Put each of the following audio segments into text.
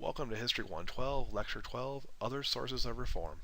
Welcome to History 112, Lecture 12, Other Sources of Reform.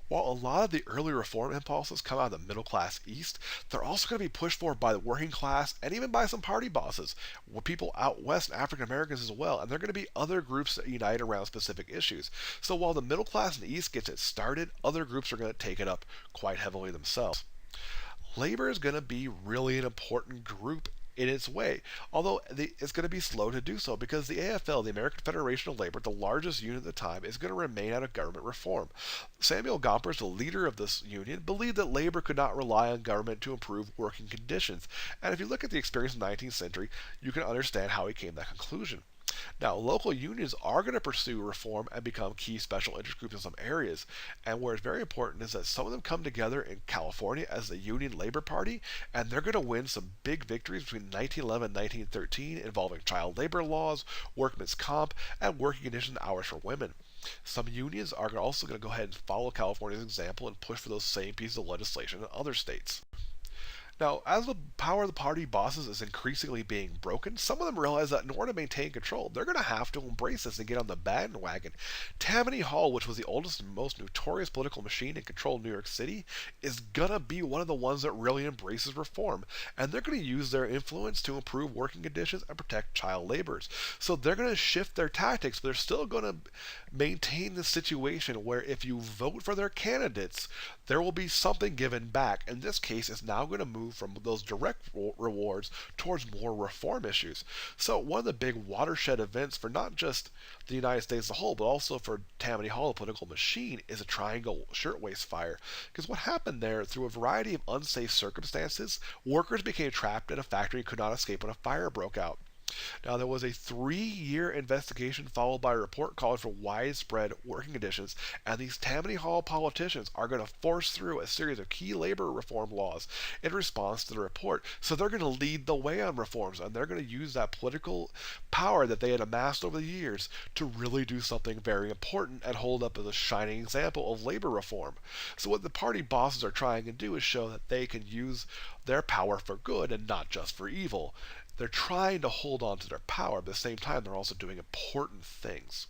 While a lot of the early reform impulses come out of the middle class East, they're also going to be pushed forward by the working class and even by some party bosses, with people out west and African Americans as well, and there are going to be other groups that unite around specific issues. So while the middle class in the East gets it started, other groups are going to take it up quite heavily themselves. Labor is going to be really an important group in its way, although it's going to be slow to do so because the AFL, the American Federation of Labor, the largest union at the time, is going to remain out of government reform. Samuel Gompers, the leader of this union, believed that labor could not rely on government to improve working conditions. And if you look at the experience of the 19th century, you can understand how he came to that conclusion. Now, local unions are going to pursue reform and become key special interest groups in some areas. And where it's very important is that some of them come together in California as the Union Labor Party, and they're going to win some big victories between 1911 and 1913 involving child labor laws, workmen's comp, and working conditions and hours for women. Some unions are also going to go ahead and follow California's example and push for those same pieces of legislation in other states. Now, as the power of the party bosses is increasingly being broken, some of them realize that in order to maintain control, they're going to have to embrace this and get on the bandwagon. Tammany Hall, which was the oldest and most notorious political machine in control of New York City, is going to be one of the ones that really embraces reform. And they're going to use their influence to improve working conditions and protect child laborers. So they're going to shift their tactics, but they're still going to maintain the situation where if you vote for their candidates, there will be something given back. In this case, it's now going to move from those direct rewards towards more reform issues. So one of the big watershed events for not just the United States as a whole, but also for Tammany Hall, the political machine, is a Triangle Shirtwaist Fire. Because what happened there, through a variety of unsafe circumstances, workers became trapped in a factory and could not escape when a fire broke out. Now, there was a 3-year investigation followed by a report calling for widespread working conditions, and these Tammany Hall politicians are going to force through a series of key labor reform laws in response to the report. So they're going to lead the way on reforms, and they're going to use that political power that they had amassed over the years to really do something very important and hold up as a shining example of labor reform. So what the party bosses are trying to do is show that they can use their power for good and not just for evil. They're trying to hold on to their power, but at the same time, they're also doing important things.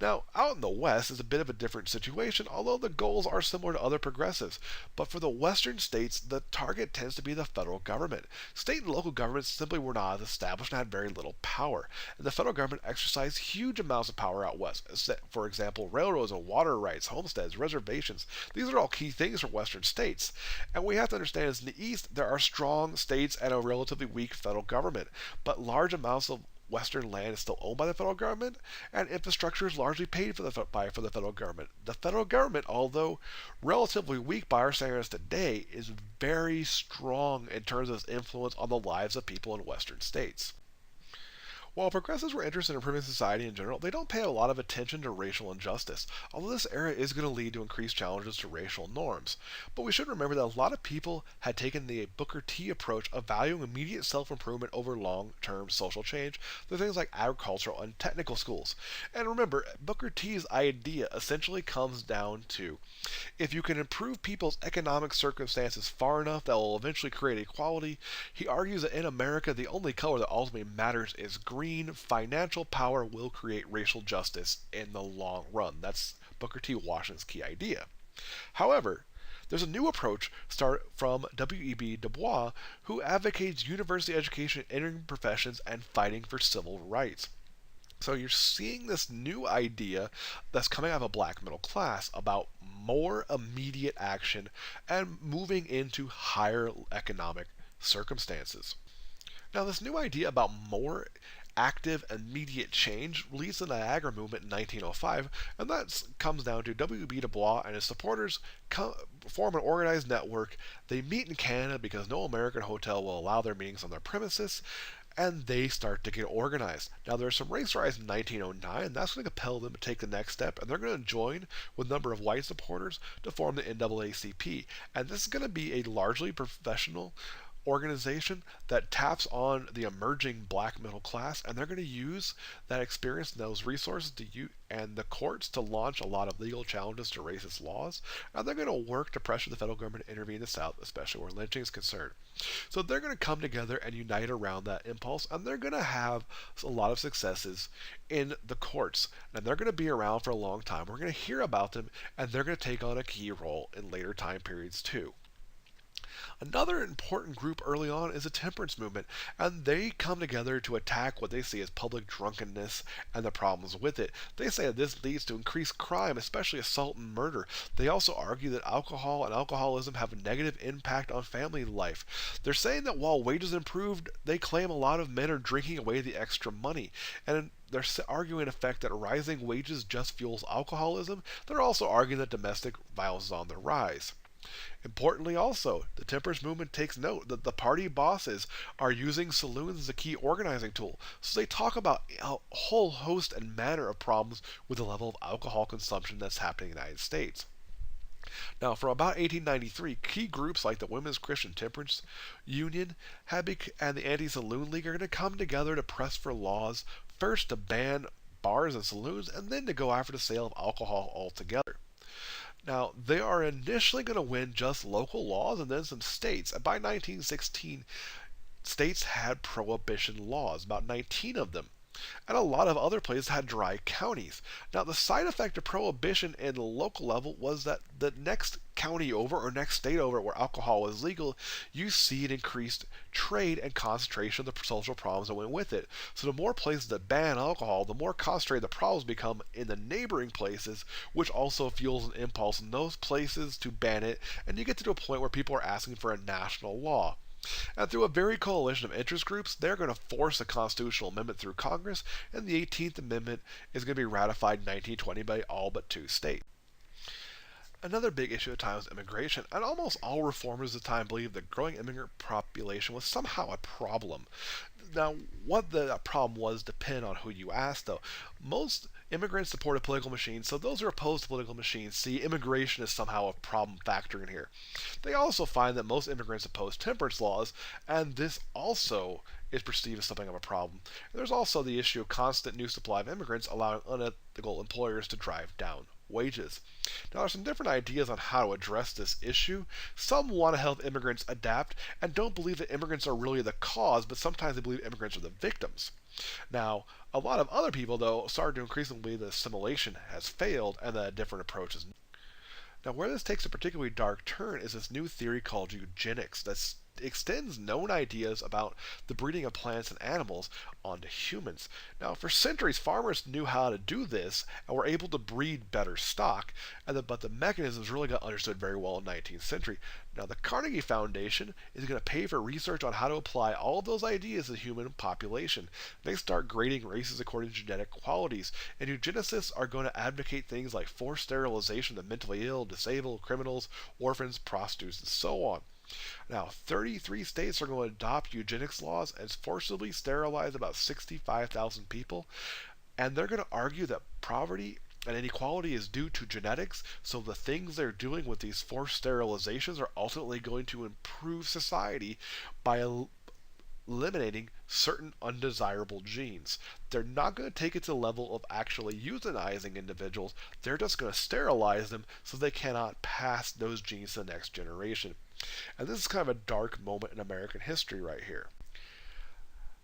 Now, out in the West is a bit of a different situation, although the goals are similar to other progressives. But for the Western states, the target tends to be the federal government. State and local governments simply were not as established and had very little power. And the federal government exercised huge amounts of power out West. For example, railroads and water rights, homesteads, reservations. These are all key things for Western states. And we have to understand is in the East, there are strong states and a relatively weak federal government. But large amounts of Western land is still owned by the federal government, and infrastructure is largely paid for the federal government. The federal government, although relatively weak by our standards today, is very strong in terms of its influence on the lives of people in Western states. While progressives were interested in improving society in general, they don't pay a lot of attention to racial injustice, although this era is going to lead to increased challenges to racial norms. But we should remember that a lot of people had taken the Booker T approach of valuing immediate self-improvement over long-term social change through things like agricultural and technical schools. And remember, Booker T's idea essentially comes down to if you can improve people's economic circumstances far enough that will eventually create equality, he argues that in America the only color that ultimately matters is green. Financial power will create racial justice in the long run. That's Booker T. Washington's key idea. However, there's a new approach start from W.E.B. Du Bois, who advocates university education, entering professions, and fighting for civil rights. So you're seeing this new idea that's coming out of a black middle class about more immediate action and moving into higher economic circumstances. Now, this new idea about more active, immediate change leads to the Niagara Movement in 1905, and that comes down to W.B. Du Bois and his supporters form an organized network. They meet in Canada because no American hotel will allow their meetings on their premises, and they start to get organized. Now, there's some race riots in 1909, and that's going to compel them to take the next step, and they're going to join with a number of white supporters to form the NAACP. And this is going to be a largely professional organization that taps on the emerging black middle class, and they're going to use that experience and those resources to use and the courts to launch a lot of legal challenges to racist laws, and they're going to work to pressure the federal government to intervene in the South, especially where lynching is concerned. So they're going to come together and unite around that impulse, and they're going to have a lot of successes in the courts, and they're going to be around for a long time. We're going to hear about them, and they're going to take on a key role in later time periods too. Another important group early on is the temperance movement, and they come together to attack what they see as public drunkenness and the problems with it. They say that this leads to increased crime, especially assault and murder. They also argue that alcohol and alcoholism have a negative impact on family life. They're saying that while wages improved, they claim a lot of men are drinking away the extra money. And they're arguing in effect that rising wages just fuels alcoholism. They're also arguing that domestic violence is on the rise. Importantly, also, the temperance movement takes note that the party bosses are using saloons as a key organizing tool. So they talk about a whole host and manner of problems with the level of alcohol consumption that's happening in the United States. Now, from about 1893, key groups like the Women's Christian Temperance Union and the Anti-Saloon League are going to come together to press for laws, first to ban bars and saloons, and then to go after the sale of alcohol altogether. Now, they are initially going to win just local laws and then some states. And by 1916, states had prohibition laws, about 19 of them. And a lot of other places had dry counties. Now, the side effect of prohibition in the local level was that the next county over or next state over where alcohol was legal, you see an increased trade and concentration of the social problems that went with it. So the more places that ban alcohol, the more concentrated the problems become in the neighboring places, which also fuels an impulse in those places to ban it, and you get to a point where people are asking for a national law. And through a very coalition of interest groups, they're going to force a constitutional amendment through Congress, and the 18th Amendment is going to be ratified in 1920 by all but 2 states. Another big issue at the time was immigration, and almost all reformers at the time believed the growing immigrant population was somehow a problem. Now, what the problem was depended on who you asked, though. Most immigrants supported political machines, so those who are opposed to political machines see immigration as somehow a problem factor in here. They also find that most immigrants oppose temperance laws, and this also is perceived as something of a problem. And there's also the issue of constant new supply of immigrants allowing unethical employers to drive down wages. Now, there's some different ideas on how to address this issue. Some want to help immigrants adapt and don't believe that immigrants are really the cause, but sometimes they believe immigrants are the victims. Now, a lot of other people, though, started to increasingly believe that assimilation has failed and that a different approach is. Now, where this takes a particularly dark turn is this new theory called eugenics that extends known ideas about the breeding of plants and animals onto humans. Now, for centuries, farmers knew how to do this and were able to breed better stock, but the mechanisms really got understood very well in the 19th century. Now, the Carnegie Foundation is going to pay for research on how to apply all of those ideas to the human population. They start grading races according to genetic qualities, and eugenicists are going to advocate things like forced sterilization of mentally ill, disabled, criminals, orphans, prostitutes, and so on. Now, 33 states are going to adopt eugenics laws and forcibly sterilize about 65,000 people, and they're going to argue that poverty and inequality is due to genetics, so the things they're doing with these forced sterilizations are ultimately going to improve society by eliminating certain undesirable genes. They're not going to take it to the level of actually euthanizing individuals, they're just going to sterilize them so they cannot pass those genes to the next generation. And this is kind of a dark moment in American history right here.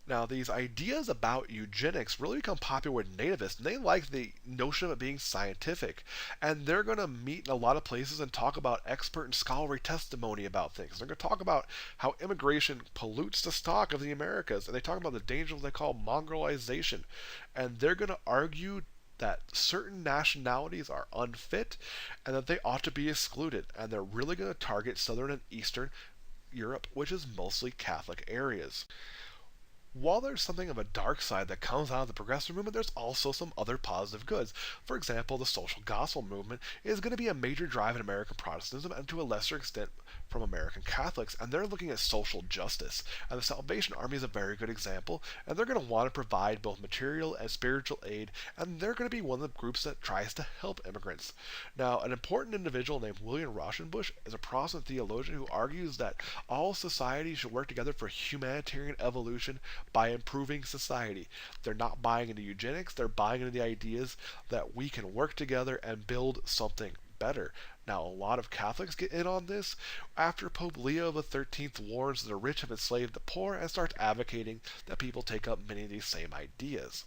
Now, these ideas about eugenics really become popular with nativists, and they like the notion of it being scientific. And they're going to meet in a lot of places and talk about expert and scholarly testimony about things. They're going to talk about how immigration pollutes the stock of the Americas, and they talk about the danger of what they call mongrelization. And they're going to argue that certain nationalities are unfit and that they ought to be excluded. And they're really going to target Southern and Eastern Europe, which is mostly Catholic areas. While there's something of a dark side that comes out of the progressive movement, there's also some other positive goods. For example, the social gospel movement is going to be a major drive in American Protestantism and to a lesser extent from American Catholics, and they're looking at social justice. And the Salvation Army is a very good example, and they're going to want to provide both material and spiritual aid, and they're going to be one of the groups that tries to help immigrants. Now, an important individual named William Rauschenbusch is a Protestant theologian who argues that all society should work together for humanitarian evolution by improving society. They're not buying into eugenics, they're buying into the ideas that we can work together and build something better. Now, a lot of Catholics get in on this after Pope Leo XIII warns that the rich have enslaved the poor and starts advocating that people take up many of these same ideas.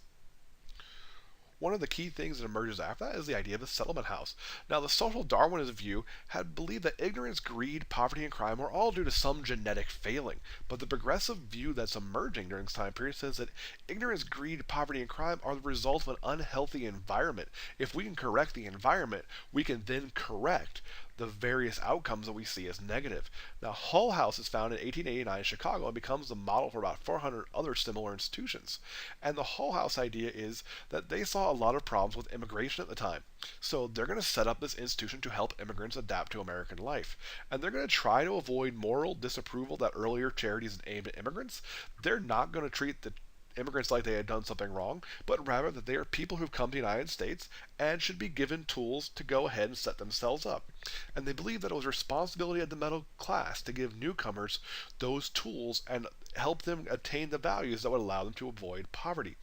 One of the key things that emerges after that is the idea of a settlement house. Now, the social Darwinist view had believed that ignorance, greed, poverty, and crime were all due to some genetic failing. But the progressive view that's emerging during this time period says that ignorance, greed, poverty, and crime are the result of an unhealthy environment. If we can correct the environment, we can then correct the various outcomes that we see as negative. Now, Hull House is founded in 1889 in Chicago and becomes the model for about 400 other similar institutions. And the Hull House idea is that they saw a lot of problems with immigration at the time. So they're going to set up this institution to help immigrants adapt to American life. And they're going to try to avoid moral disapproval that earlier charities aimed at immigrants. They're not going to treat the immigrants like they had done something wrong, but rather that they are people who've come to the United States and should be given tools to go ahead and set themselves up. And they believe that it was responsibility of the middle class to give newcomers those tools and help them attain the values that would allow them to avoid poverty.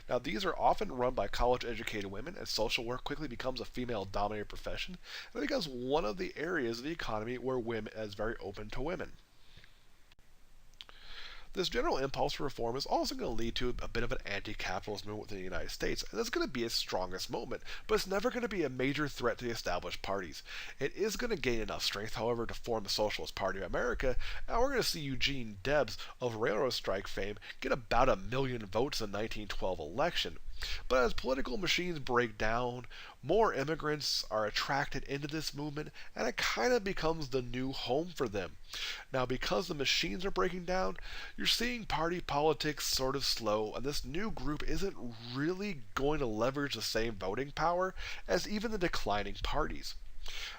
Now, these are often run by college educated women, and social work quickly becomes a female dominated profession, and it becomes one of the areas of the economy where women is very open to women. This general impulse for reform is also going to lead to a bit of an anti-capitalist movement within the United States, and that's going to be its strongest moment, but it's never going to be a major threat to the established parties. It is going to gain enough strength, however, to form the Socialist Party of America, and we're going to see Eugene Debs of railroad strike fame get about 1 million votes in the 1912 election. But as political machines break down, more immigrants are attracted into this movement, and it kind of becomes the new home for them. Now, because the machines are breaking down, you're seeing party politics sort of slow, and this new group isn't really going to leverage the same voting power as even the declining parties.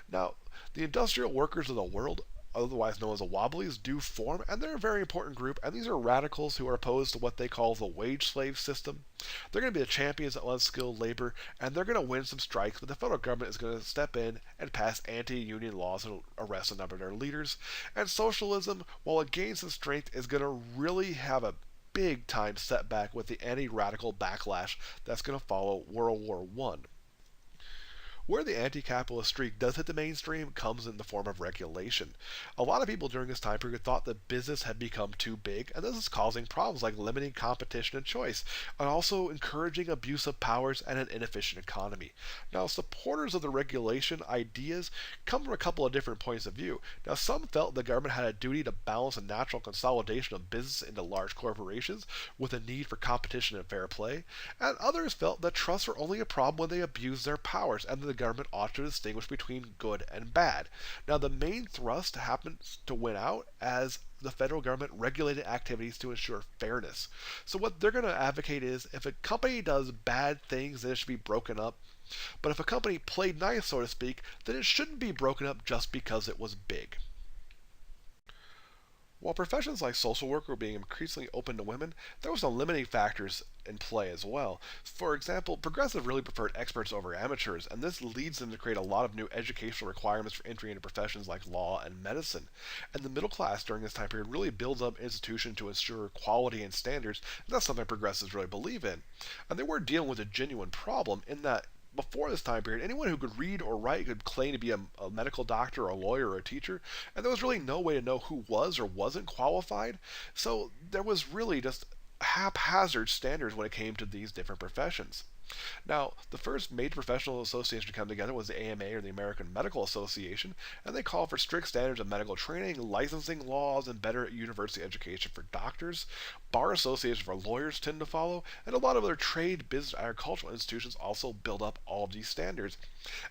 Now, the industrial workers of the world, otherwise known as the Wobblies, do form, and they're a very important group, and these are radicals who are opposed to what they call the wage slave system. They're going to be the champions of unskilled labor, and they're going to win some strikes, but the federal government is going to step in and pass anti-union laws and arrest a number of their leaders. And socialism, while it gains some strength, is going to really have a big time setback with the anti-radical backlash that's going to follow World War I. Where the anti-capitalist streak does hit the mainstream comes in the form of regulation. A lot of people during this time period thought that business had become too big, and this is causing problems like limiting competition and choice, and also encouraging abuse of powers and an inefficient economy. Now, supporters of the regulation ideas come from a couple of different points of view. Now, some felt the government had a duty to balance a natural consolidation of business into large corporations with a need for competition and fair play, and others felt that trusts were only a problem when they abused their powers, and that the government ought to distinguish between good and bad. Now, the main thrust happens to win out as the federal government regulated activities to ensure fairness. So, what they're going to advocate is if a company does bad things, then it should be broken up. But if a company played nice, so to speak, then it shouldn't be broken up just because it was big. While professions like social work were being increasingly open to women, there were some limiting factors in play as well. For example, progressives really preferred experts over amateurs, and this leads them to create a lot of new educational requirements for entry into professions like law and medicine. And the middle class during this time period really builds up institutions to ensure quality and standards, and that's something progressives really believe in. And they were dealing with a genuine problem in that before this time period, anyone who could read or write could claim to be a medical doctor or a lawyer or a teacher, and there was really no way to know who was or wasn't qualified. So there was really just haphazard standards when it came to these different professions. Now, the first major professional association to come together was the AMA, or the American Medical Association, and they called for strict standards of medical training, licensing laws, and better university education for doctors. Bar associations for lawyers tend to follow, and a lot of other trade, business, agricultural institutions also build up all of these standards.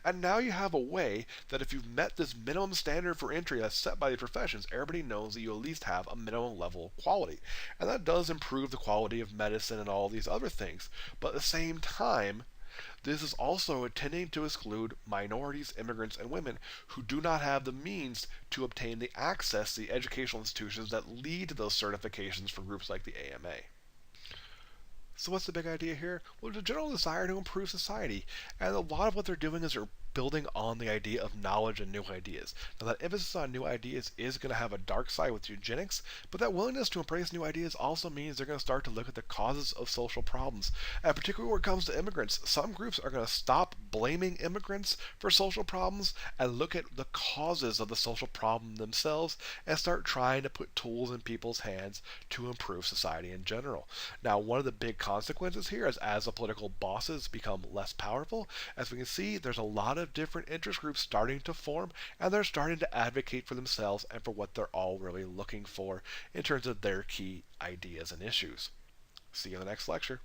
And now you have a way that if you've met this minimum standard for entry that's set by the professions, everybody knows that you at least have a minimum level of quality. And that does improve the quality of medicine and all these other things. But at the same time, this is also intending to exclude minorities, immigrants, and women who do not have the means to obtain the access to the educational institutions that lead to those certifications for groups like the AMA. So what's the big idea here? Well, there's a general desire to improve society, and a lot of what they're doing is they're building on the idea of knowledge and new ideas. Now, that emphasis on new ideas is going to have a dark side with eugenics, but that willingness to embrace new ideas also means they're going to start to look at the causes of social problems. And particularly when it comes to immigrants, some groups are going to stop blaming immigrants for social problems and look at the causes of the social problem themselves and start trying to put tools in people's hands to improve society in general. Now, one of the big consequences here is as the political bosses become less powerful, as we can see, there's a lot of different interest groups starting to form, and they're starting to advocate for themselves and for what they're all really looking for in terms of their key ideas and issues. See you in the next lecture.